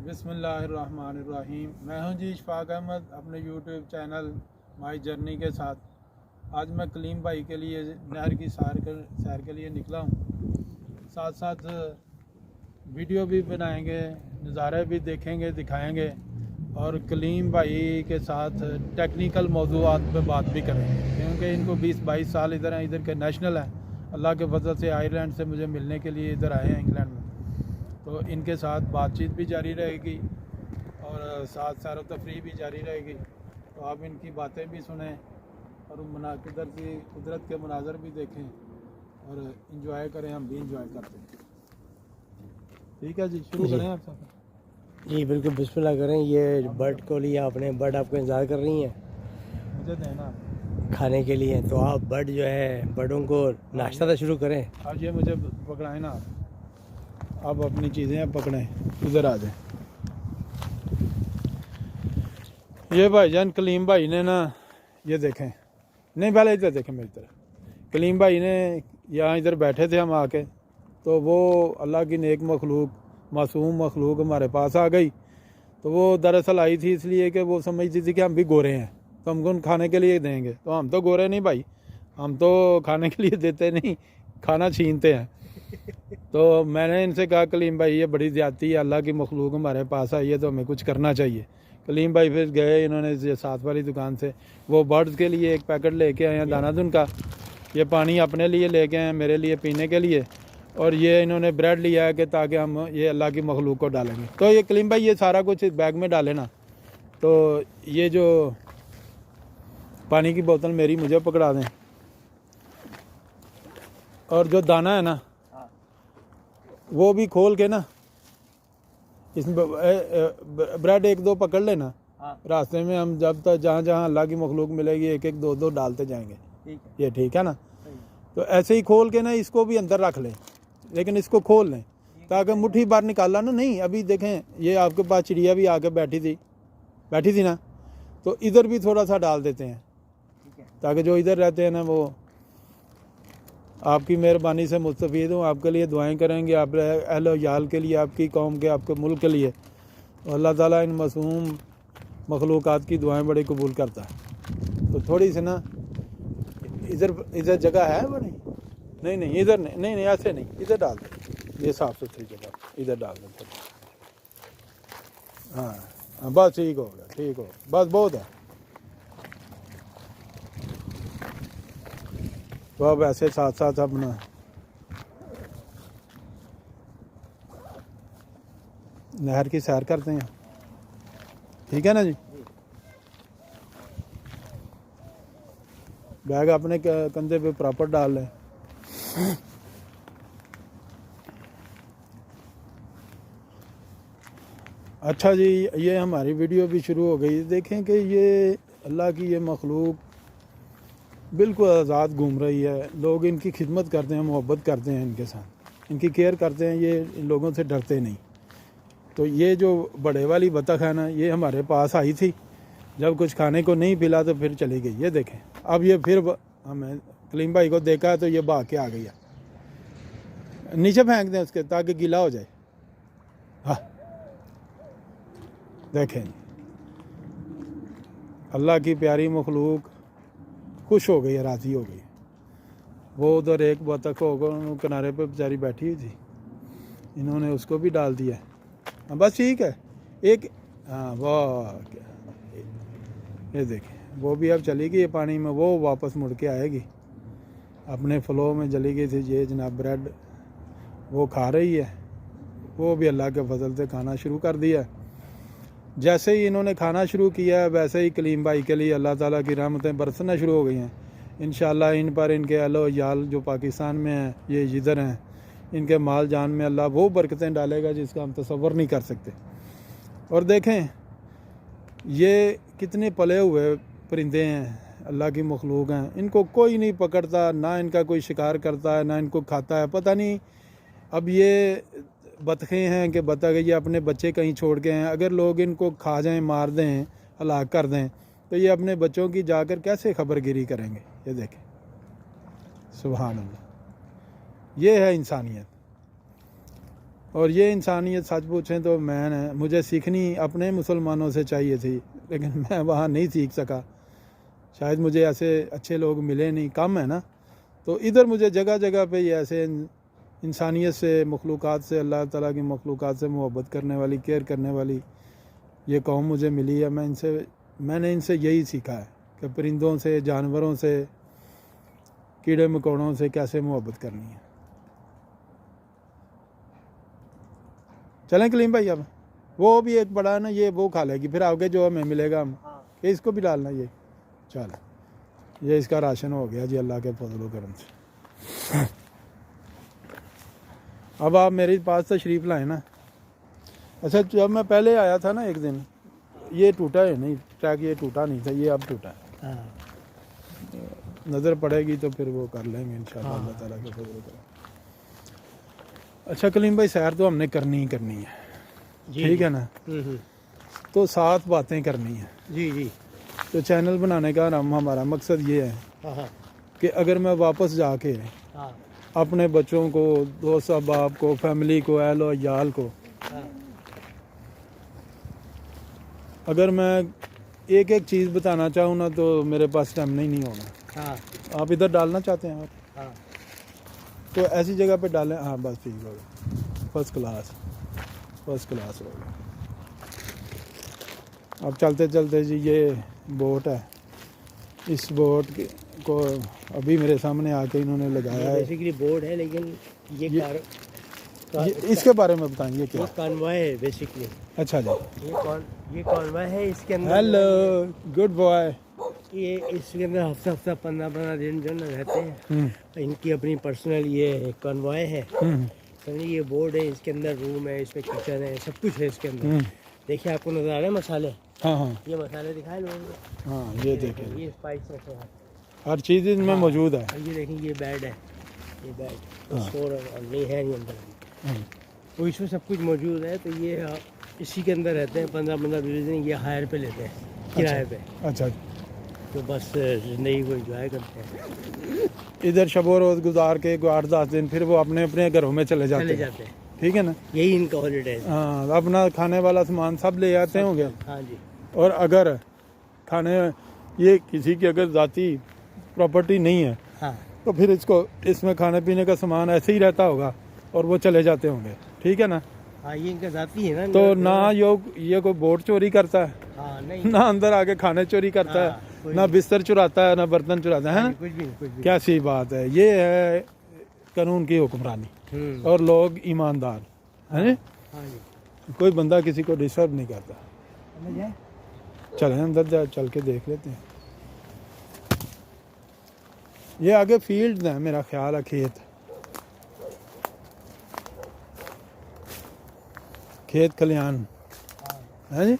बिस्मिल्लाहिर्रहमानिर्रहीम। मैं हूं जी इशफाक अहमद अपने यूट्यूब चैनल माई जर्नी के साथ। आज मैं कलीम भाई के लिए नहर की सैर के लिए निकला हूं। साथ साथ वीडियो भी बनाएंगे, नज़ारे भी देखेंगे, दिखाएंगे और कलीम भाई के साथ टेक्निकल मौज़ूआत पे बात भी करेंगे, क्योंकि इनको 20-22 साल इधर हैं, इधर के नेशनल हैं। अल्लाह के फजल से आयरलैंड से मुझे मिलने के लिए इधर आए हैं इंग्लैंड में, तो इनके साथ बातचीत भी जारी रहेगी और साथ सैर व तफरीह भी जारी रहेगी। तो आप इनकी बातें भी सुने और कुदरत के मनाजर भी देखें और इंजॉय करें। हम भी इंजॉय करते हैं। ठीक है जी, शुरू करें आप सब। जी बिल्कुल, बिस्मिल्लाह करें। ये बर्ड को लिया आपने, बर्ड आपको इंतज़ार कर रही हैं मुझे देना खाने के लिए, तो आप बर्ड जो है बर्डों को नाश्ता तो शुरू करें। आज। ये मुझे पकड़ाएं ना आप अपनी चीज़ें आप पकड़ें, इधर आ जाएं। ये भाईजान कलीम भाई ने ना, ये देखें, नहीं पहले इधर देखें मेरी तरफ। कलीम भाई ने यहाँ इधर बैठे थे हम आके, तो वो अल्लाह की नेक मखलूक, मासूम मखलूक हमारे पास आ गई। तो वो दरअसल आई थी इसलिए कि वो समझती थी कि हम भी गोरे हैं तो हमको खाने के लिए देंगे। तो हम तो गोरे नहीं भाई, हम तो खाने के लिए देते नहीं, खाना छीनते हैं। तो मैंने इनसे कहा कलीम भाई ये बड़ी ज़्यादती है, अल्लाह की मखलूक हमारे पास आई है तो हमें कुछ करना चाहिए। कलीम भाई फिर गए, इन्होंने साथ वाली दुकान से वो बर्ड्स के लिए एक पैकेट लेके आए हैं दानादुन का। ये पानी अपने लिए लेके आए हैं, मेरे लिए पीने के लिए, और ये इन्होंने ब्रेड लिया है कि ताकि हम ये अल्लाह की मखलूक को डालेंगे। तो ये कलीम भाई ये सारा कुछ बैग में डाले ना, तो ये जो पानी की बोतल मेरी मुझे पकड़ा दें, और जो दाना है ना वो भी खोल के ना, इसमें ब्रेड 1-2 पकड़ लेना। रास्ते में हम जब तक जहाँ जहाँ अल्लाह की मखलूक मिलेगी 1-1, 2-2 डालते जाएंगे। ये ठीक है ना? तो ऐसे ही खोल के ना इसको भी अंदर रख लें, लेकिन इसको खोल लें ताकि मुट्ठी बाहर निकालना ना नहीं। अभी देखें ये आपके पास चिड़िया भी आके बैठी थी ना, तो इधर भी थोड़ा सा डाल देते हैं ताकि जो इधर रहते हैं ना वो आपकी मेहरबानी से मुस्तफ़ीद हूँ। आपके लिए दुआएं करेंगे, आप अहल याल के लिए, आपकी कौम के, आपके मुल्क के लिए। तो अल्लाह ताला इन मासूम मखलूक़ात की दुआएं बड़ी कबूल करता है। तो थोड़ी सी ना इधर जगह है वो नहीं इधर नहीं ऐसे नहीं, इधर डाल दे, ये साफ़ सुथरी जगह इधर डाल दे। हाँ बस ठीक हो गया, ठीक हो, बस बहुत है। तो अब ऐसे साथ साथ अपना नहर की सैर करते हैं। ठीक है ना जी? बैग अपने कंधे पे प्रॉपर डाल लें। अच्छा जी, ये हमारी वीडियो भी शुरू हो गई। देखें कि ये अल्लाह की ये मखलूक बिल्कुल आज़ाद घूम रही है। लोग इनकी खिदमत करते हैं, मोहब्बत करते हैं, इनके साथ इनकी केयर करते हैं, ये इन लोगों से डरते नहीं। तो ये जो बड़े वाली बतख है ना, ये हमारे पास आई थी, जब कुछ खाने को नहीं मिला तो फिर चली गई। ये देखें, अब ये फिर हमें कलीम भाई को देखा तो ये भाग के आ गई है। नीचे फेंक दें उसके ताकि गीला हो जाए। हाँ देखें, अल्लाह की प्यारी मखलूक खुश हो गई है, राज़ी हो गई। वो उधर एक बतख होकर किनारे पे बेचारी बैठी हुई थी, इन्होंने उसको भी डाल दिया। हाँ बस ठीक है एक, हाँ वाह, ये देखें वो भी अब चली गई पानी में, वो वापस मुड़ के आएगी, अपने फ्लो में चली गई थी। ये जनाब ब्रेड वो खा रही है, वो भी अल्लाह के फजल से खाना शुरू कर दिया। जैसे ही इन्होंने खाना शुरू किया है वैसे ही कलीम भाई के लिए अल्लाह ताला की रहमतें बरसना शुरू हो गई हैं। इंशाअल्लाह इन पर, इनके अहलो याल जो पाकिस्तान में हैं, ये इधर हैं, इनके माल जान में अल्लाह वो बरकतें डालेगा जिसका हम तसव्वुर नहीं कर सकते। और देखें ये कितने पले हुए परिंदे हैं, अल्लाह की मखलूक हैं, इनको कोई नहीं पकड़ता, ना इनका कोई शिकार करता है, ना इनको खाता है। पता नहीं अब ये बतखें हैं कि बतख ये अपने बच्चे कहीं छोड़ के हैं, अगर लोग इनको खा जाएं, मार दें, हलाक कर दें, तो ये अपने बच्चों की जाकर कैसे खबरगिरी करेंगे। ये देखें, सुभान अल्लाह, ये है इंसानियत। और ये इंसानियत सच पूछें तो मुझे सीखनी अपने मुसलमानों से चाहिए थी, लेकिन मैं वहाँ नहीं सीख सका। शायद मुझे ऐसे अच्छे लोग मिले नहीं, कम है ना। तो इधर मुझे जगह जगह पे ये ऐसे इंसानियत से, मखलूक़ात से, अल्लाह ताला की मखलूक़ात से मोहब्बत करने वाली, केयर करने वाली ये कौम मुझे मिली है। मैंने इनसे यही सीखा है कि परिंदों से, जानवरों से, कीड़े मकोड़ों से कैसे मोहब्बत करनी है। चलें कलीम भाई, अब वो भी एक बड़ा है ना, ये वो खा लेगी, फिर आगे जो हमें मिलेगा हम कि इसको भी डालना। ये चल, ये इसका राशन हो गया जी अल्लाह के फजल करम से। अब आप मेरे पास तशरीफ़ लाए ना। अच्छा, जब मैं पहले आया था ना एक दिन, ये टूटा है नहीं, ट्रैक ये टूटा नहीं था, ये अब टूटा है। हाँ। नज़र पड़ेगी तो फिर वो कर लेंगे इंशाल्लाह अल्लाह ताला के फजल करम। अच्छा कलीम भाई, सैर तो हमने करनी ही करनी है, ठीक है ना। तो साथ बातें करनी है जी जी। तो चैनल बनाने का हमारा मकसद ये है हाँ कि अगर मैं वापस जाके हाँ अपने बच्चों को, दोस्त अहबाब को, फैमिली को, अहल और याल को, हाँ अगर मैं एक एक चीज़ बताना चाहूँ ना तो मेरे पास टाइम नहीं होना। हाँ आप इधर डालना चाहते हैं आप, हाँ। तो ऐसी जगह पे डालें। हाँ बस ठीक हो गया, फर्स्ट क्लास हो गया। अब चलते चलते जी ये बोट है, इस बोट को अभी मेरे सामने आके इन्होंने लगाया है। बेसिकली बोर्ड है, लेकिन ये इसके बारे में बताएंगे क्या? कॉन्वॉय है बेसिकली। अच्छा जी, ये कॉन्वॉय है। इसके अंदर हेलो गुड बॉय। ये इसके अंदर हफ्ता 15 दिन जो ना रहते हैं। इनकी अपनी पर्सनल ये कॉन्वॉय है। समझिए, ये बोर्ड है, इसके अंदर रूम है, इसमें किचन है, सब कुछ है इसके अंदर। देखिए, आपको नजर आ रहे हैं मसाले? हाँ हाँ ये मसाले दिखाए लोगों को। हाँ, ये देखें, ये स्पाइस रखे हैं, हर चीज़ इनमें मौजूद है। और ये देखें, ये बेड है, ये बेड तो हाँ। स्टोर नहीं है ये अंदर। हाँ, तो इसमें सब कुछ मौजूद है। तो ये इसी के अंदर रहते हैं 15-20 दिन। ये हायर पे लेते हैं, किराए पे। अच्छा, तो बस ज़िंदगी को एंजॉय करते हैं। इधर शबो रोज़ गुजार के 8-10 दिन फिर वो अपने अपने घरों में चले जाते हैं, हैं। ठीक है ना। यही इनका हॉलीडे है। हाँ, अपना खाने वाला सामान सब ले आते होंगे। हाँ जी। और अगर खाने, ये किसी की अगर ज़ाती प्रॉपर्टी नहीं है हाँ तो फिर इसमें खाने पीने का सामान ऐसे ही रहता होगा और वो चले जाते होंगे, ठीक है ना। हाँ, ये इनका जाती है ना। तो ना ये कोई बोट चोरी करता है, हाँ नहीं, ना अंदर आके खाने चोरी करता हाँ, है, कोई ना बिस्तर चुराता है, ना बर्तन चुराता है ना। कुछ भी नहीं। क्या सी बात है, ये है कानून की हुक्मरानी और लोग ईमानदार है ना। हाँ जी। कोई बंदा किसी को डिस्टर्ब नहीं करता। समझ आए? चलें अंदर चल के देख लेते हैं। ये आगे फील्ड है, मेरा ख्याल है खेत खलियान है जी।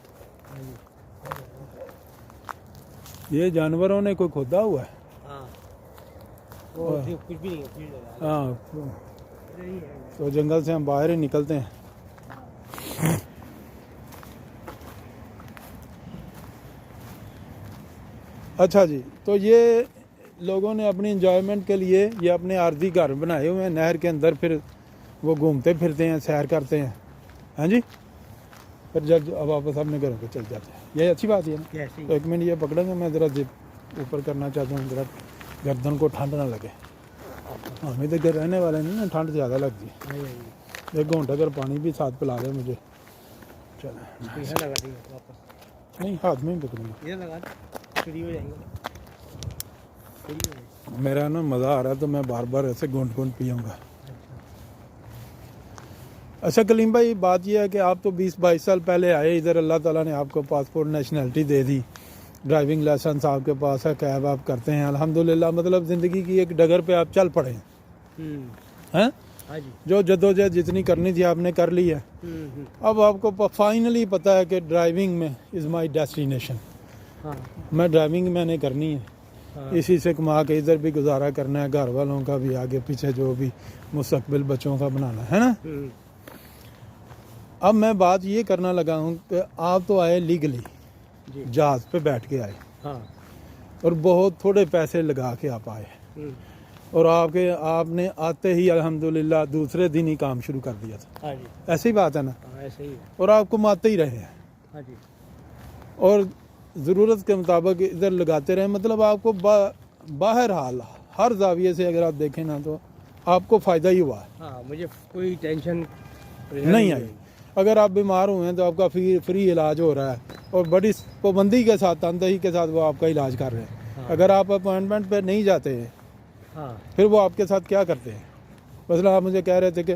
ये जानवरों ने कोई खोदा हुआ है। हाँ, वो कुछ भी नहीं है, फील्ड है। हाँ, इधर ही है। तो जंगल से हम बाहर ही निकलते हैं। अच्छा जी, तो ये लोगों ने अपनी इंजॉयमेंट के लिए ये अपने आर्जी घर बनाए हुए हैं नहर के अंदर, फिर वो घूमते फिरते हैं, सैर करते हैं। हाँ जी, फिर जब अब वापस अपने घरों पे चल जाते हैं। ये अच्छी बात है ना। ऐसे ही। तो एक मिनट ये पकड़ेंगे, मैं ज़रा जिप ऊपर करना चाहता हूँ, ज़रा गर्दन को ठंड ना लगे। हमें तो घर रहने वाले नहीं ना, ठंड ज़्यादा लगती है। 1 घंटा अगर पानी भी साथ पिला दे मुझे। चलो, यहाँ लगा देंगे वापस। नहीं हाथ में ही पकड़ूंगा। इधर लगा दे, फ्री हो जाएंगे। फ्री हो जाएंगे। मेरा ना मज़ा आ रहा है तो मैं बार बार ऐसे घूंट पीऊँगा। अच्छा कलीम भाई, बात यह है कि आप तो 20-22 साल पहले आए इधर, अल्लाह ताला ने आपको पासपोर्ट नेशनलिटी दे दी, ड्राइविंग लाइसेंस आपके पास है, कैब आप करते हैं अल्हम्दुलिल्लाह। मतलब ज़िंदगी की एक डगर पे आप चल पड़े हैं। हैं? हाँ जी। जो जद्दोजहद जितनी करनी थी आपने कर ली है। अब आपको फाइनली पता है कि ड्राइविंग में इज़ माई डेस्टिनेशन। हाँ मैं ड्राइविंग मैंने करनी है, हाँ। इसी से कमा के इधर भी गुजारा करना है, घर वालों का भी, आगे पीछे जो भी मुस्तकबिल बच्चों का बनाना है ना। अब मैं बात ये करना लगा हूँ कि आप तो आए लीगली, जहाज़ पे बैठ के आए, हाँ। और बहुत थोड़े पैसे लगा के आप आए। और आपने आते ही अल्हम्दुलिल्लाह दूसरे दिन ही काम शुरू कर दिया था। हाँ जी, ऐसी बात है ना। हाँ ऐसे ही है। और आपको मारते ही रहे हैं हाँ जी, और ज़रूरत के मुताबिक इधर लगाते रहे, मतलब आपको बाहर हाल हर जाविये से अगर आप देखें ना तो आपको फ़ायदा ही हुआ है। हाँ मुझे कोई टेंशन नहीं आई। अगर आप बीमार हुए हैं तो आपका फ्री इलाज हो रहा है और बड़ी पाबंदी के साथ, तनदेही के साथ वो आपका इलाज कर रहे हैं। हाँ। अगर आप अपॉइंटमेंट पे नहीं जाते हैं हाँ फिर वो आपके साथ क्या करते हैं। मतलब आप मुझे कह रहे थे कि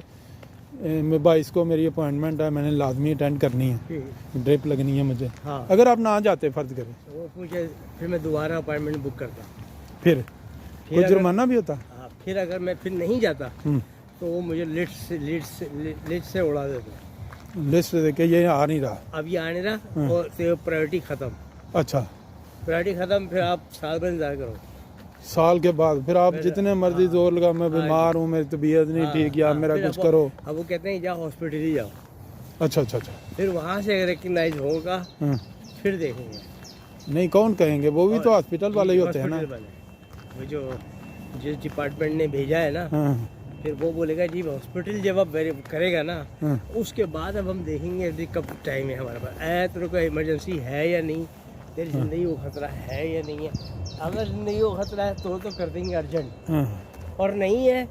22 को मेरी अपॉइंटमेंट है, मैंने लाजमी अटेंड करनी है, ठीक। ड्रिप लगनी है मुझे। हाँ अगर आप ना जाते फ़र्ज करें वो मुझे फिर मैं दोबारा अपॉइंटमेंट बुक करता। फिर कोई अगर- जुर्माना भी होता। हाँ फिर अगर मैं फिर नहीं जाता हम्म, तो वो मुझे लिस्ट से उड़ा देता। लिस्ट दे के ये आ नहीं रहा। अब ये आने रहा हाँ। और तो प्रायोरिटी ख़त्म। अच्छा, प्रायोरिटी ख़त्म, फिर आप साल भर इंतजार करो। साल के बाद फिर आप फिर- जितने मर्जी हाँ। जोर लगा, मैं हाँ, बीमार हूँ, मेरी तबीयत नहीं हाँ, ठीक, या हाँ, मेरा फिर कुछ अब- करो। अब वो कहते हैं जाओ हॉस्पिटल ही जाओ। अच्छा अच्छा अच्छा। फिर वहाँ से रिकग्नाइज होगा हाँ। फिर देखेंगे। नहीं, कौन कहेंगे, वो भी तो हॉस्पिटल वाले ही होते हैं ना। हॉस्पिटल वाले। वो जो जिस डिपार्टमेंट ने भेजा है ना, हाँ फिर वो बोलेगा जी हॉस्पिटल जब अब करेगा ना, हाँ उसके बाद अब हम देखेंगे अभी कब टाइम है हमारे पास, तेरे को इमरजेंसी है या नहीं, तेरी ज़िंदगी को खतरा है या नहीं है। अगर ज़िंदगी को खतरा है तो कर देंगे अर्जेंट, हाँ। और नहीं है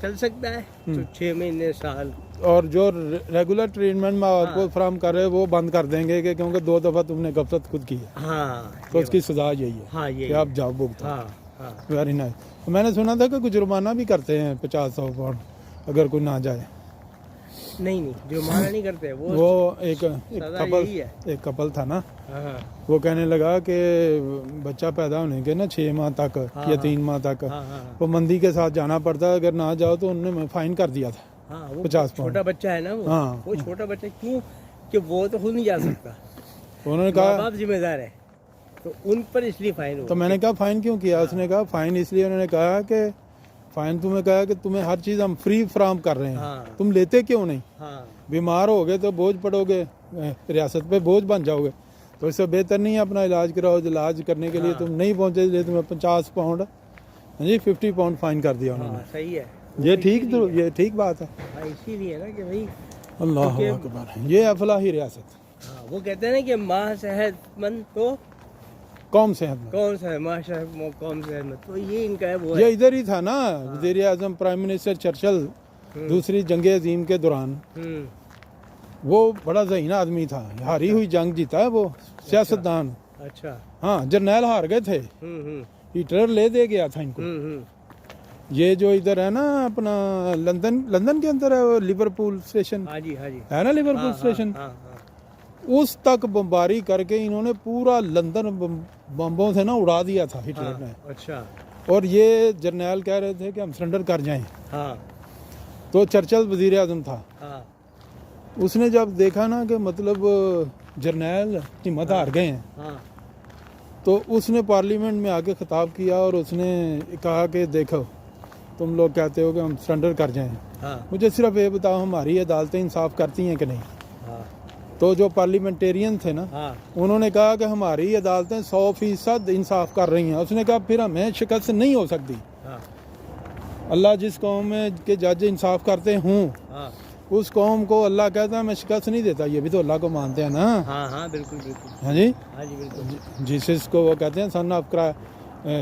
चल सकता है तो 6 महीने साल। और जो रेगुलर ट्रीटमेंट में आपको हाँ। फ्राहम कर रहे हैं वो बंद कर देंगे कि क्योंकि 2 दफ़ा तुमने गफलत खुद की है, हाँ तो ये उसकी सजा यही है बात। हाँ ये कि आप जाओ भुगतो। हाँ हाँ वेरी नाइस। मैंने सुना था कि कुछ जुर्माना भी करते हैं 50-100 पाउंड अगर कोई ना जाए। नहीं जो माना नहीं करते वो एक सजा यही है। कपल था ना, हाँ वो कहने लगा कि बच्चा पैदा होने के ना 6 माह तक हाँ, या हाँ। 3 माह तक हाँ हाँ पाबंदी के साथ जाना पड़ता है, अगर ना जाओ तो उन्होंने फाइन कर दिया था। हाँ वो 50 पाउंड। छोटा बच्चा है ना वो। हाँ। वो छोटा बच्चा क्यों कि वो तो खुद नहीं जा सकता, उन्होंने माँ कहा, बाप जिम्मेदार है, तो उन पर इसलिए फाइन तो मैंने कहा फाइन क्यों किया। उसने कहा फाइन इसलिए, उन्होंने कहा कि फाइन तुम्हें कहा कि तुम्हें हर चीज़ हम फ्री फ्राहम कर रहे हैं, हाँ। तुम लेते क्यों नहीं। हाँ बीमार हो गए तो बोझ पड़ोगे, रियासत पे बोझ बन जाओगे, तो इससे बेहतर नहीं है अपना इलाज कराओ। इलाज करने के लिए हाँ। तुम नहीं पहुंचे, इसलिए तुम्हें 50 पाउंड, जी 50 पाउंड फाइन कर दिया उन्होंने। हाँ सही है। ये ठीक, तो ये ठीक बात है। हाँ इसीलिए ना कि भाई, अल्लाह क्योंकि- अकबर, ये अफलाही रियासत, हाँ वो कहते हैं ना कि माँ सेहतमंद तो कौम सेहतमंद। कौन सा है, माँ कौन सेहतमंद, तो ये इनका है वो ये है। इधर ही था ना, वज़ीर आज़म प्राइम मिनिस्टर चर्चिल दूसरी जंग अजीम के दौरान, वो बड़ा ज़हीन आदमी था, हारी हुई जंग जीता है वो, सियासतदान। अच्छा। हाँ, जर्नैल हार गए थे, हिटलर ले दे गया था इनको। ये जो इधर है ना अपना लंदन के अंदर है वो लिवरपूल स्टेशन, हाँ जी हाँ जी। है ना लिवरपूल हाँ, स्टेशन, हाँ, हाँ, उस तक बमबारी करके इन्होंने पूरा लंदन बम्बों से ना उड़ा दिया था हिटलर हाँ, ने। अच्छा। और ये जर्नैल कह रहे थे कि हम सरेंडर कर जाएं, हाँ तो चर्चिल वजीर आजम था, हाँ उसने जब देखा ना कि मतलब जर्नैल हिम्मत हार गए हैं, हाँ तो उसने पार्लियामेंट में आके खिताब किया और उसने कहा कि देखो तुम लोग कहते हो कि हम सरेंडर कर जाएं, हाँ मुझे सिर्फ ये बताओ हमारी अदालतें इंसाफ करती हैं कि नहीं। हाँ तो जो पार्लियामेंटेरियन थे ना, हाँ उन्होंने कहा कि हमारी अदालतें 100% इंसाफ कर रही हैं। उसने कहा फिर हमें शिकस्त नहीं हो सकती। हाँ अल्लाह जिस कौम में के जज इंसाफ करते हों, हाँ उस कौम को अल्लाह कहता है मैं शिकस्त नहीं देता। ये भी तो अल्लाह को मानते हैं ना। हाँ हाँ बिल्कुल बिल्कुल। हाँ जी, हाँ जी बिल्कुल। जीसस को वो कहते हैं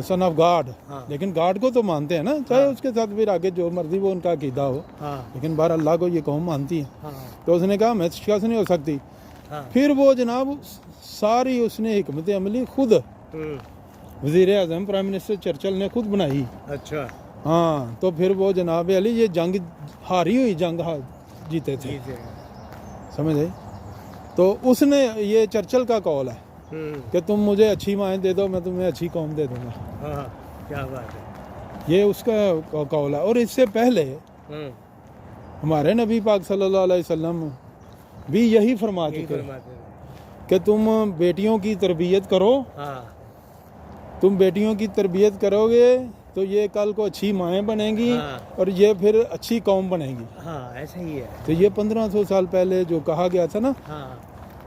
सन ऑफ गॉड, हाँ। लेकिन गॉड को तो मानते हैं ना, चाहे उसके साथ फिर आगे जो मर्जी वो उनका अकीदा हो, हाँ लेकिन बाहर अल्लाह को ये कौम मानती है। हाँ तो उसने कहा मैं शिकस्त नहीं हो सकती। हाँ। फिर वो जनाब सारी उसने हिकमत अमली खुद वज़ीर आज़म प्राइम मिनिस्टर चर्चिल ने खुद बनाई। अच्छा। हाँ, तो फिर वो जनाब अली ये जंग हारी हुई जंग जीते थे, ठीक है। समझ आई। तो उसने, ये चर्चिल का कॉल है कि तुम मुझे अच्छी माएँ दे दो, मैं तुम्हें अच्छी कौम दे दूंगा। हाँ क्या बात है। ये उसका कॉल है। और इससे पहले हमारे नबी पाक सल्लल्लाहु अलैहि वसल्लम भी यही फरमा यही चुके हैं फरमाते हैं। कि तुम बेटियों की तरबियत करो, हाँ तुम बेटियों की तरबियत करोगे तो ये कल को अच्छी माएँ बनेंगी, हाँ। और ये फिर अच्छी कौम बनेगी। हाँ ऐसा ही है। तो ये 1500 साल पहले जो कहा गया था ना, हाँ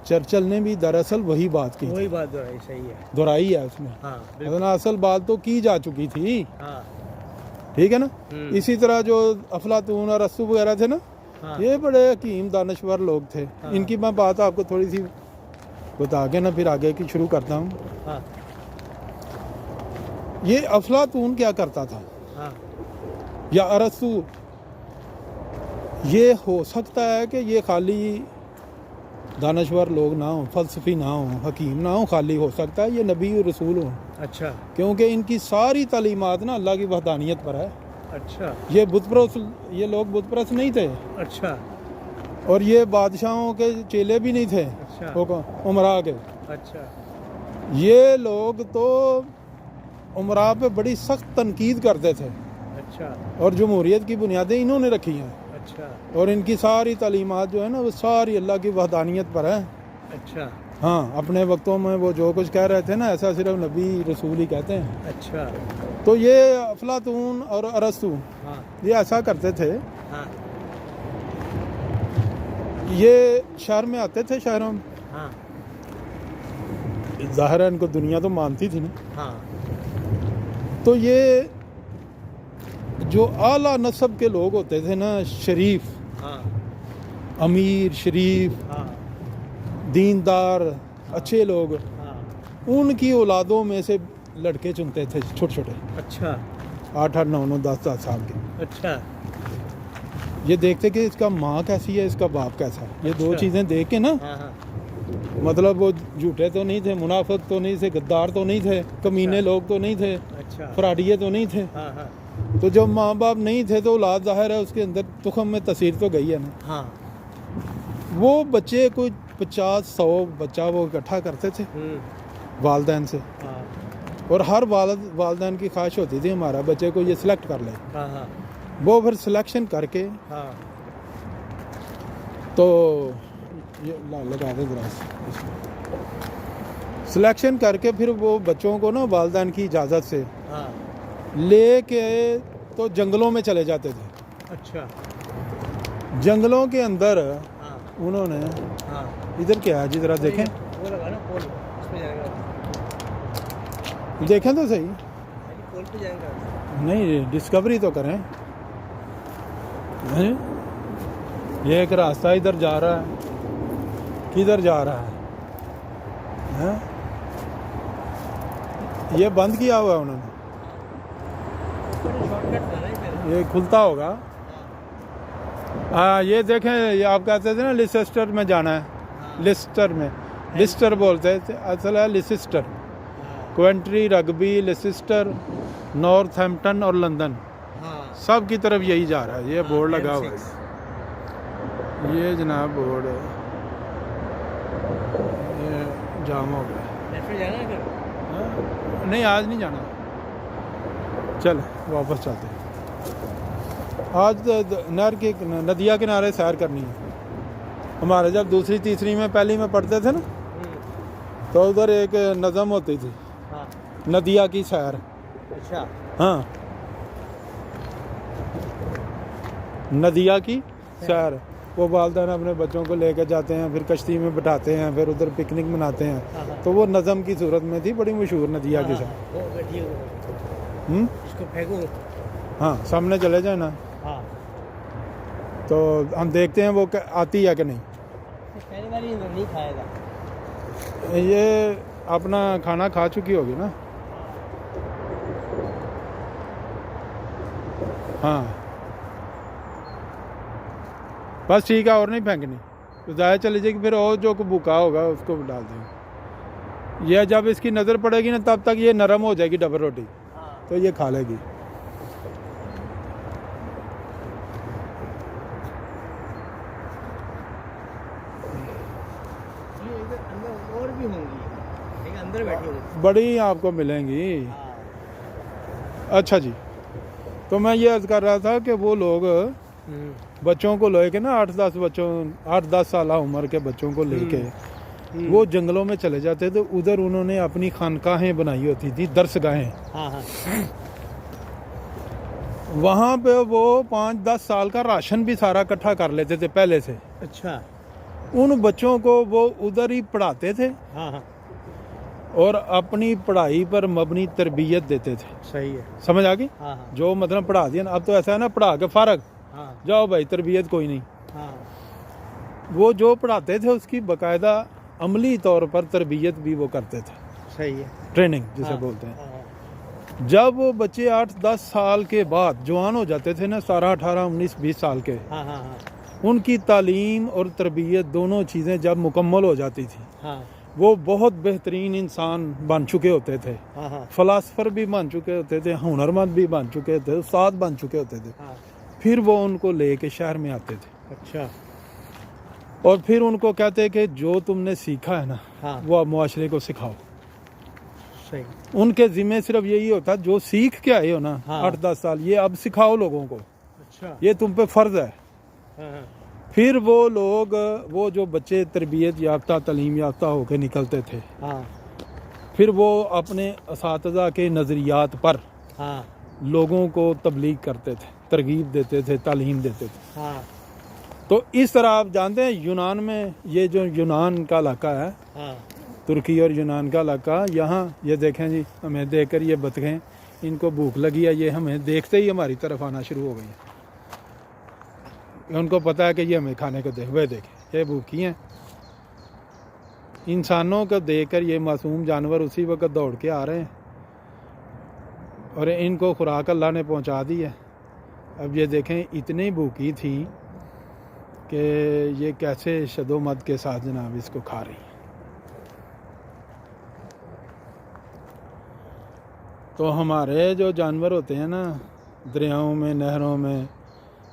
चर्चिल ने भी दरअसल वही बात की वही थी, बात दोहराई, सही है। दोहराई है उसने। हाँ बिल्कुल। वरना असल बात तो की जा चुकी थी। हाँ ठीक है ना। इसी तरह जो अफलातून और अरस्तु वगैरह थे ना, हाँ। ये बड़े हकीम दानश्वर लोग थे। हाँ। इनकी मैं बात आपको थोड़ी सी बता के ना फिर आगे की शुरू करता हूँ। हाँ। ये अफलातून क्या करता था हाँ। या अरस्तु, ये हो सकता है कि ये खाली दानश्वर लोग ना हो, फलसफी ना हो, हकीम ना हो, खाली हो सकता है ये नबी और रसूल हो, अच्छा। क्योंकि इनकी सारी तालीमात ना अल्लाह की वहदानियत पर है। अच्छा। ये बुतप्रस्त, ये लोग बुतप्रस्त नहीं थे, अच्छा। और ये बादशाहों के चेले भी नहीं थे, अच्छा। वो उमरा के। अच्छा। ये लोग तो उमरा पे बड़ी सख्त तनकीद करते थे, अच्छा। और जमहूरियत की बुनियादें इन्होंने रखी हैं, अच्छा। और इनकी सारी तालीमात जो है ना वो सारी अल्लाह की वहदानियत पर है। अच्छा। हाँ, अपने वक्तों में वो जो कुछ कह रहे थे ना, ऐसा सिर्फ नबी रसूल ही कहते हैं। अच्छा। तो ये अफलातून और अरस्तु हाँ। ये ऐसा करते थे। हाँ। ये शहर में आते थे, शहरों में, हाँ। ज़ाहिर है इनको दुनिया तो मानती थी ना। हाँ। तो ये जो आला नस्ब के लोग होते थे ना, शरीफ, हाँ। अमीर, शरीफ, हाँ। दीनदार, अच्छे लोग, हाँ। उनकी औलादों में से लड़के चुनते थे, छोटे छोटे, अच्छा। 8-8, 9-9, 10-10 साल के। अच्छा। ये देखते कि इसका माँ कैसी है, इसका बाप कैसा है। ये दो अच्छा। चीज़ें देख के ना, हाँ। हाँ। मतलब वो झूठे तो नहीं थे, मुनाफिक तो नहीं थे, गद्दार तो नहीं थे, कमीने अच्छा। लोग तो नहीं थे, अच्छा। फराडिये तो नहीं थे। हाँ। हाँ। तो जब माँ बाप नहीं थे तो औलाद ज़ाहिर है उसके अंदर तुखम में तसीर तो गई है ना। हाँ। वो बच्चे कोई 50-100 बच्चा वो इकट्ठा करते थे वालदैन से, हाँ। और हर वालदैन की ख्वाहिश होती थी हमारा बच्चे को ये सिलेक्ट कर ले। हाँ। हाँ। वो फिर सिलेक्शन करके, हाँ। तो ये लगा दे जरा, सिलेक्शन करके फिर वो बच्चों को ना वालदैन की इजाज़त से हाँ। ले के तो जंगलों में चले जाते थे। अच्छा। जंगलों के अंदर हाँ। उन्होंने, हाँ। इधर क्या है जी, जरा देखें, वो लगा ना पोल, उसमें जाएगा, देखें तो सही। पोल पे जाएगा। नहीं, डिस्कवरी तो करें। हैं? ये एक रास्ता इधर जा रहा है, किधर जा रहा है, हैं? ये बंद किया हुआ है उन्होंने, शॉर्टकट था ना इधर। ये खुलता होगा। हाँ, ये देखें, ये आप कहते थे ना लिसेस्टर में जाना है, हाँ। लिस्टर में, लिस्टर बोलते थे, असल है लिसेस्टर। हाँ। क्वेंट्री, रग्बी, लिसेस्टर, नॉर्थहैम्पटन और लंदन, हाँ। सब की तरफ यही जा रहा है। ये हाँ, बोर्ड लगा हुआ M6। है, ये जनाब बोर्ड है, ये जाम हो गया। लेफ्ट में जाना है फिर? हाँ? नहीं, आज नहीं जाना, चल वापस चलते हैं। आज नहर के नदिया किनारे सैर करनी है। हमारे जब दूसरी तीसरी में पहली में पढ़ते थे ना, तो उधर एक नज़म होती थी, हाँ। नदिया की सैर। अच्छा। हाँ, नदिया की सैर। वो वालदैन अपने बच्चों को लेकर जाते हैं, फिर कश्ती में बिठाते हैं, फिर उधर पिकनिक मनाते हाँ, हैं। हाँ। तो वो नज़म की सूरत में थी, बड़ी मशहूर नदिया की हाँ, सैर। वो बैठी है, इसको फेंकूं। हाँ, सामने चले जाए ना, हाँ। तो हम देखते हैं वो आती है कि नहीं। पहली बार नहीं खाएगा। ये अपना खाना खा चुकी होगी ना। हाँ, बस ठीक है, और नहीं फेंकनी, तो ज़ाहिर चली जाएगी, फिर और जो भूखा होगा उसको डाल देंगे। यह जब इसकी नज़र पड़ेगी ना, तब तक ये नरम हो जाएगी डबल रोटी, हाँ। तो ये खा लेगी। ये इधर अंदर और भी होंगी, ठीक है, अंदर बैठी होंगी। बड़ी आपको मिलेंगी। हाँ। अच्छा जी, तो मैं ये अर्ज़ कर रहा था कि वो लोग बच्चों को लेके ना, 8-10 साल उम्र के बच्चों को लेके वो जंगलों में चले जाते थे। उधर उन्होंने अपनी खानकाहें बनाई होती थी, दरसगाहें। हाँ। हाँ। वहाँ पे वो 5-10 साल का राशन भी सारा इकट्ठा कर लेते थे पहले से। अच्छा। उन बच्चों को वो उधर ही पढ़ाते थे, हाँ। हाँ। और अपनी पढ़ाई पर मबनी तरबियत देते थे। सही है। समझ आ गई? हाँ हाँ जो मतलब पढ़ा दिया ना, अब तो ऐसा है ना, पढ़ा के फारग हाँ जाओ भाई, तरबियत कोई नहीं। हाँ वो जो पढ़ाते थे उसकी बाकायदा अमली तौर पर तरबियत भी वो करते थे, सही है। ट्रेनिंग जिसे हाँ, बोलते हैं। हाँ, जब वो बच्चे 8-10 साल के बाद जवान हो जाते थे ना, 17, 18, 19, 20 साल के, हाँ हाँ हाँ उनकी तालीम और तरबियत दोनों चीज़ें जब मुकम्मल हो जाती थी, हाँ वो बहुत बेहतरीन इंसान बन चुके होते थे। हाँ हाँ फ़िलासफ़र भी बन चुके होते थे, हुनरमंद भी बन चुके थे, उस्ताद बन चुके होते थे। हाँ। फिर वो उनको लेके शहर में आते थे अच्छा। और फिर उनको कहते कि जो तुमने सीखा है ना, हाँ। वो अब मुआशरे को सिखाओ। सही। उनके ज़िम्मे सिर्फ यही होता, जो सीख के आए हो ना हाँ। 8-10 साल, ये अब सिखाओ लोगों को, अच्छा। ये तुम पे फ़र्ज़ है। हाँ हाँ फिर वो लोग, वो जो बच्चे तरबियत याफ्ता, तालीम याफ्ता होकर निकलते थे, हाँ फिर वो अपने असातिज़ा के नज़रियात पर हाँ लोगों को तबलीग करते थे, तरगीब देते थे, तालीम देते थे। हाँ तो इस तरह आप जानते हैं यूनान में, ये जो यूनान का इलाका है, हाँ तुर्की और यूनान का इलाका, यहाँ ये देखें जी, हमें देखकर ये बतखें, इनको भूख लगी है, ये हमें देखते ही हमारी तरफ आना शुरू हो गई है। उनको पता है कि ये हमें खाने को देख, वे देखें ये भूखी हैं। इंसानों को देखकर ये मासूम जानवर उसी वक्त दौड़ के आ रहे हैं और इनको खुराक अल्लाह ने पहुंचा दी है। अब ये देखें, इतनी भूखी थी कि ये कैसे शदोमत के साथ जनाब इसको खा रही हैं। तो हमारे जो जानवर होते हैं ना, दरियाओं में, नहरों में,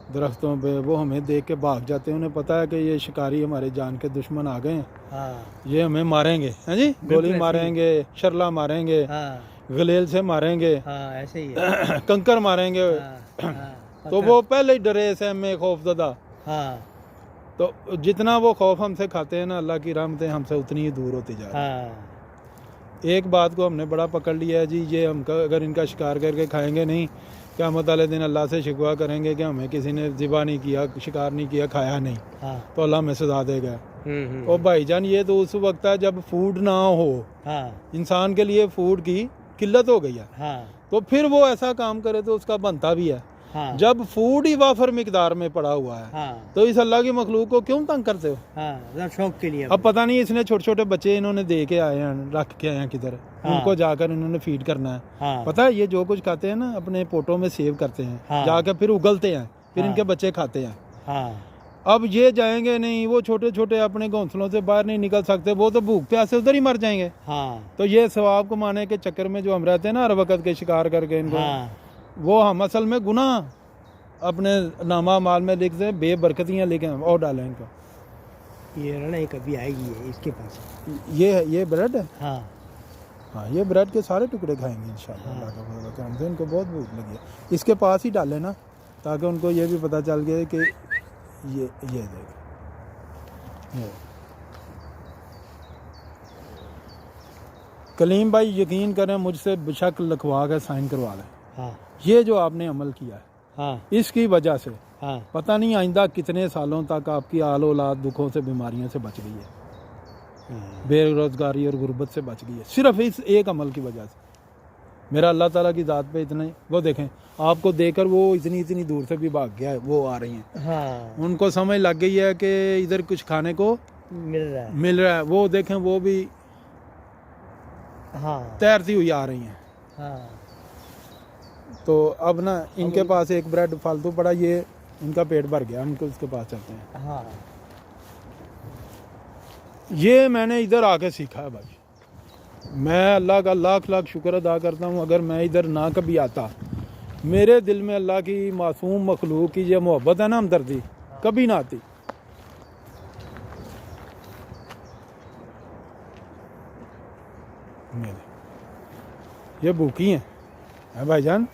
दरख्तों पे, वो हमें देख के भाग जाते हैं। उन्हें पता है कि ये शिकारी हमारे जान के दुश्मन आ गए हैं, हाँ ये हमें मारेंगे, हैं जी, गोली मारेंगे, शरला मारेंगे, हाँ गलेल से मारेंगे, हाँ ऐसे ही है। कंकर मारेंगे। हाँ हाँ तो वो पहले ही डरे से में खौफजदा। हाँ तो जितना वो खौफ हमसे खाते हैं ना, अल्लाह की रहमतें हमसे उतनी ही दूर होती जा रही हैं। हाँ एक बात को हमने बड़ा पकड़ लिया है जी, ये हम अगर इनका शिकार करके खाएंगे नहीं, क़यामत वाले दिन अल्लाह से शिकवा करेंगे कि हमें किसी ने ज़िबा नहीं किया, शिकार नहीं किया, खाया नहीं, हाँ तो अल्लाह हमें सजा देगा। और भाईजान, ये तो उस वक्त है जब फूड ना हो, हाँ इंसान के लिए फूड की किल्लत हो गई है, हाँ तो फिर वो ऐसा काम करे तो उसका बनता भी है। हाँ जब फूड ही वाफर मिकदार में पड़ा हुआ है, हाँ तो इस अल्लाह की मखलूक को क्यों तंग करते हो? हाँ मतलब शौक के लिए। अब पता नहीं इसने छोटे छोटे बच्चे इन्होंने दे के आए हैं, रख के आए हैं किधर, हाँ। उनको जाकर इन्होंने फीड करना है। हाँ पता है ये जो कुछ खाते हैं ना, अपने पोटों में सेव करते हैं, हाँ। जाकर फिर उगलते हैं, फिर हाँ। इनके बच्चे खाते हैं। हाँ अब ये जाएंगे नहीं, वो छोटे छोटे अपने घोंसलों से बाहर नहीं निकल सकते, वो तो भूख प्यास से उधर ही मर जाएंगे। हाँ तो ये सवाब कमाने के चक्कर में जो हम रहते हैं ना, हर वक्त के शिकार करके इनको, हाँ वो हम असल में गुनाह अपने नामा माल में लिख दें, बेबरकतियाँ लिखें और डालें इनको। ये रहना एक अभी आएगी है इसके पास। ये ब्रेड है, हाँ हाँ, ये ब्रेड के सारे टुकड़े खाएंगे इंशाल्लाह। हाँ। अल्लाह का फजल है करम से, इनको बहुत भूख लगी है, इसके पास ही डालें ना, ताकि उनको ये भी पता चल गया कि ये देख, ये कलीम भाई, यकीन करें मुझसे बेशक लिखवा कर साइन करवा लें, हाँ ये जो आपने अमल किया है, हाँ इसकी वजह से हाँ पता नहीं आइंदा कितने सालों तक आपकी आल औलाद दुखों से, बीमारियों से बच गई है, हाँ। बेरोजगारी और गुर्बत से बच गई है, सिर्फ इस एक अमल की वजह से। मेरा अल्लाह ताला की ज़ात पे इतना, वो देखें, आपको देखकर वो इतनी दूर से भी भाग गया है, वो आ रही हैं, हाँ उनको समझ लग गई है कि इधर कुछ खाने को मिल रहा है। वो देखें, वो भी हाँ तैरती हुई आ रही हैं। हाँ तो अब ना इनके पास एक ब्रेड फालतू पड़ा, ये इनका पेट भर गया, इनको उसके पास चलते हैं। हाँ ये मैंने इधर आके सीखा है भाई, मैं अल्लाह का लाख लाख शुक्र अदा करता हूँ। अगर मैं इधर ना कभी आता, मेरे दिल में अल्लाह की मासूम मखलूक की ये मोहब्बत है ना, हमदर्दी, कभी ना आती। ये भूखी हैं भाईजान,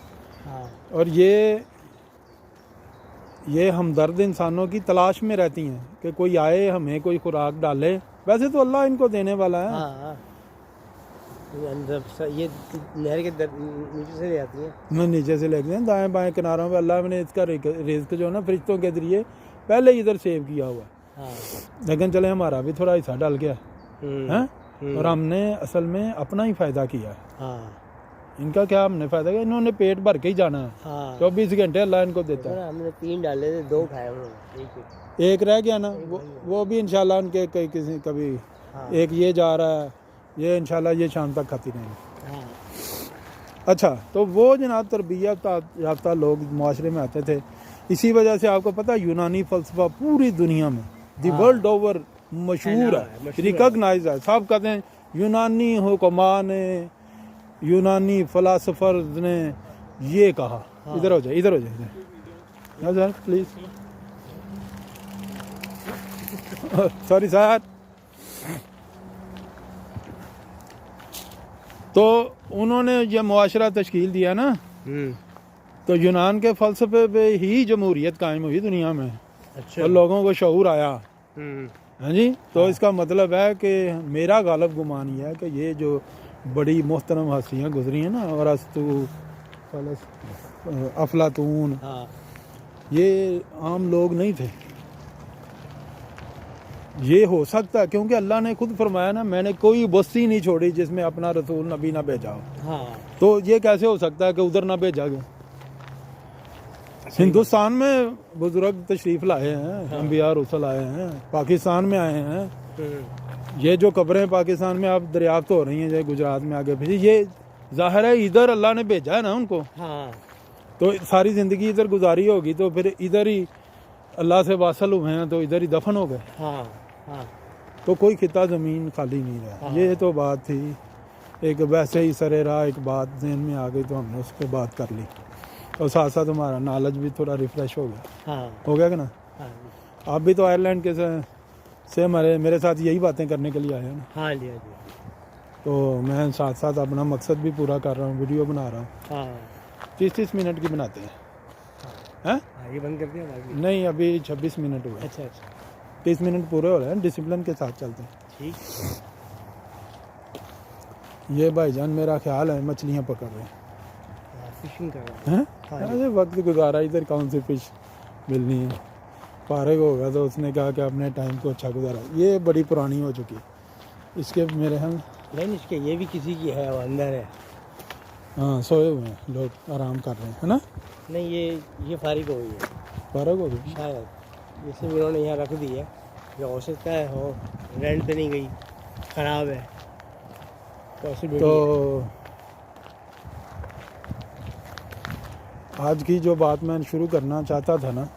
हाँ और ये हमदर्द इंसानों की तलाश में रहती हैं कि कोई आए, हमें कोई खुराक डाले। वैसे तो अल्लाह इनको देने वाला है। हाँ ये अंदर ये नहर के नीचे से ले आती है, मैं नीचे से लेते हैं, दाएं बाएं किनारों पे अल्लाह ने इसका रिज़्क जो है ना फरिश्तों के जरिए पहले ही इधर सेव किया हुआ है। हाँ लेकिन चले हमारा भी थोड़ा हिस्सा डाल गया हम्म, है, और हमने असल में अपना ही फ़ायदा किया है। हाँ इनका क्या हमने फ़ायदा किया, इन्होंने पेट भर के ही जाना है। हाँ 24 घंटे अल्लाह इनको देता है। हमने 3 डाले थे, 2 खाए उन्होंने, एक रह गया ना, वो भी इंशाल्लाह उनके किसी कभी हाँ। एक ये जा रहा है, ये इंशाल्लाह ये शाम तक खाती रहेंगे। हाँ अच्छा, तो वो जनाब तरबियत याफ्ता लोग माशरे में आते थे। इसी वजह से आपको पता है यूनानी फ़लसफ़ा पूरी दुनिया में द वर्ल्ड ओवर मशहूर है, रिकॉग्नाइज है। सब कहते हैं यूनानी हुक्मा ने, यूनानी फ़लसफ़र ने ये कहा। इधर हो जाए, इधर हो जाए सर प्लीज़। Sorry sir. तो उन्होंने ये मुआशरा तश्कील दिया ना, तो यूनान के फ़लसफ़े पे ही जमहूरियत कायम हुई दुनिया में। अच्छा। और लोगों को शऊर आया। हाँ जी, तो इसका मतलब है कि मेरा गालिब गुमान ये है कि ये जो बड़ी मोहतरम हस्तियाँ गुजरी हैं ना, और अस्तु अफलातून, हाँ ये आम लोग नहीं थे। ये हो सकता है क्योंकि अल्लाह ने खुद फरमाया ना, मैंने कोई बस्ती नहीं छोड़ी जिसमें अपना रसूल नबी ना भेजा हो। हाँ तो ये कैसे हो सकता है कि उधर ना भेजा गया। हिंदुस्तान में बुजुर्ग तशरीफ़ लाए हैं, अंबिया रसूल आए हैं, पाकिस्तान में आए हैं। ये जो कब्रें पाकिस्तान में अब दरियाफ्त हो रही हैं, जैसे गुजरात में आगे पीछे, ये ज़ाहिर है इधर अल्लाह ने भेजा है ना उनको। हाँ तो सारी ज़िंदगी इधर गुजारी होगी, तो फिर इधर ही अल्लाह से वासल हुए हैं, तो इधर ही दफन हो गए। हाँ हाँ तो कोई खिता ज़मीन खाली नहीं रहा। ये तो बात थी, एक वैसे ही सरे राह एक बात जहन में आ गई, तो हमने उस पर बात कर ली, और साथ साथ हमारा नॉलेज भी थोड़ा रिफ़्रेश हो गया। हाँ हो गया कि ना। हाँ आप भी तो आयरलैंड के से मेरे साथ यही बातें करने के लिए आए हैं ना। हाँ लिया जी। तो मैं साथ साथ अपना मकसद भी पूरा कर रहा हूँ, वीडियो बना रहा हूँ। हाँ 30-30 मिनट की बनाते हैं। हैं? ये बंद कर दिया बाकी। नहीं, अभी 26 मिनट हुए। अच्छा अच्छा 30 मिनट पूरे हो रहे हैं, डिसिप्लिन के साथ चलते हैं। ठीक। ये भाईजान मेरा ख्याल है मछलियाँ पकड़ रहे हैं। फिशिंग कर रहा हैं? हाँ अरे वक्त गुजारा, इधर कौन सी फिश मिलनी है। फारिग होगा तो उसने कहा कि अपने टाइम को अच्छा गुजारा। ये बड़ी पुरानी हो चुकी है, इसके मेरे हम नहीं, इसके ये भी किसी की है, वो अंदर है। हाँ, सोए हुए हैं लोग, आराम कर रहे हैं, है ना। नहीं, ये फारिग हो गई है फारिग हो गई शायद, जैसे उन्होंने यहाँ रख दी है। ये हो सकता है हो रेंट पे नहीं गई, ख़राब है, पॉसिबिलिटी तो आज की जो बात मैं शुरू करना चाहता था ना,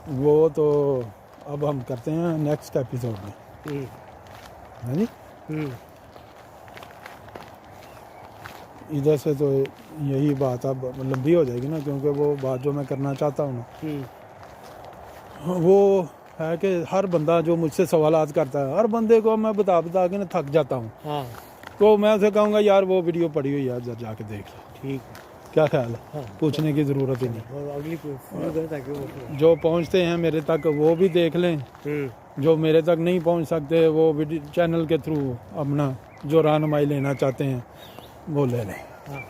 वो तो अब हम करते हैं नेक्स्ट एपिसोड में, है जी। इधर से तो यही बात अब लंबी हो जाएगी ना, क्योंकि वो बात जो मैं करना चाहता हूँ ना, वो है कि हर बंदा जो मुझसे सवालात करता है, हर बंदे को मैं बता बता के ना थक जाता हूँ। हाँ तो मैं उसे कहूँगा यार वो वीडियो पड़ी हुई यार, जाके देख लो। ठीक, क्या ख्याल है? हाँ। पूछने की ज़रूरत ही नहीं। और अगली ताकि वो जो पहुँचते हैं मेरे तक वो भी देख लें, जो मेरे तक नहीं पहुँच सकते वो वीडियो चैनल के थ्रू अपना जो रहनुमाई लेना चाहते हैं वो ले लें। हाँ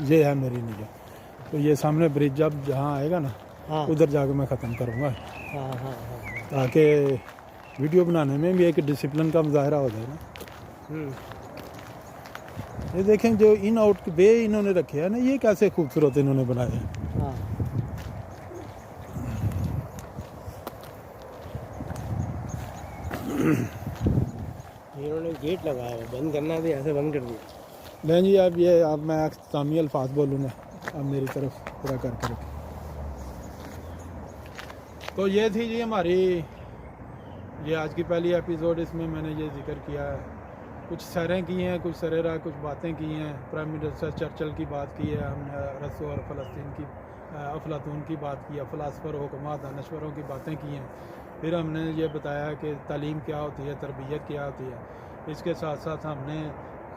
ये है मेरी नीयत। तो ये सामने ब्रिज जब जहाँ आएगा ना, हाँ उधर जाके मैं ख़त्म करूँगा, हाँ हाँ ताकि वीडियो बनाने में भी एक डिसिप्लिन का मुजाहरा हो जाए ना। ये देखें जो इन आउट वे इन्होंने रखे हैं ना, ये कैसे खूबसूरत इन्होंने बनाए हैं। हाँ इन्होंने गेट लगाया है, बंद करना भी ऐसे बंद कर दिया। नहीं जी, अब मैं इस्लामी अल्फाज बोलूँगा, अब मेरी तरफ पूरा करके रखें। तो ये थी जी हमारी ये आज की पहली एपिसोड। इसमें मैंने ये जिक्र किया है, कुछ सरें की हैं, कुछ सरे रहा, कुछ बातें की हैं। प्राइम मिनिस्टर चर्चिल की बात की है हमने, रसो और फ़लस्तीन की अफलातून की बात की है, फ़लसफ़र हुक्मा दानश्वरों की बातें की हैं। फिर हमने ये बताया कि तालीम क्या होती है, तरबियत क्या होती है। इसके साथ साथ हमने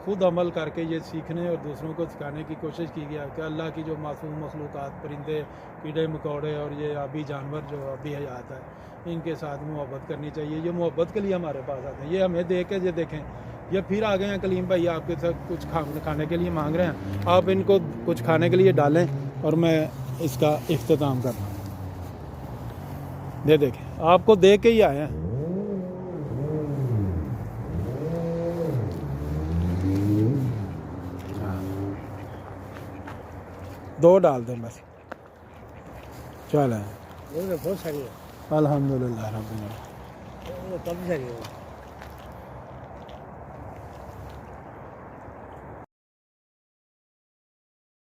खुद अमल करके ये सीखने और दूसरों को सिखाने की कोशिश की गया कि अल्लाह की जो मासूम मखलूक़ात, परिंदे, कीड़े मकोड़े और ये आबी जानवर जो अभी हयात है, इनके साथ मोहब्बत करनी चाहिए। ये मोहब्बत के लिए हमारे पास आते हैं। ये हमें देख के ये देखें, ये फिर आ गए हैं कलीम भाई आपके साथ कुछ खाने के लिए मांग रहे हैं, आप इनको कुछ खाने के लिए डालें और मैं इसका इख्तिताम कर रहा हूँ। ये देखें, आपको देख के ही आए हैं। 2 डाल दें बस। चलें, वो तो बहुत सारी है, अल्हम्दुलिल्लाह रब्बिल आलमीन। वो तो काफ़ी सारी है।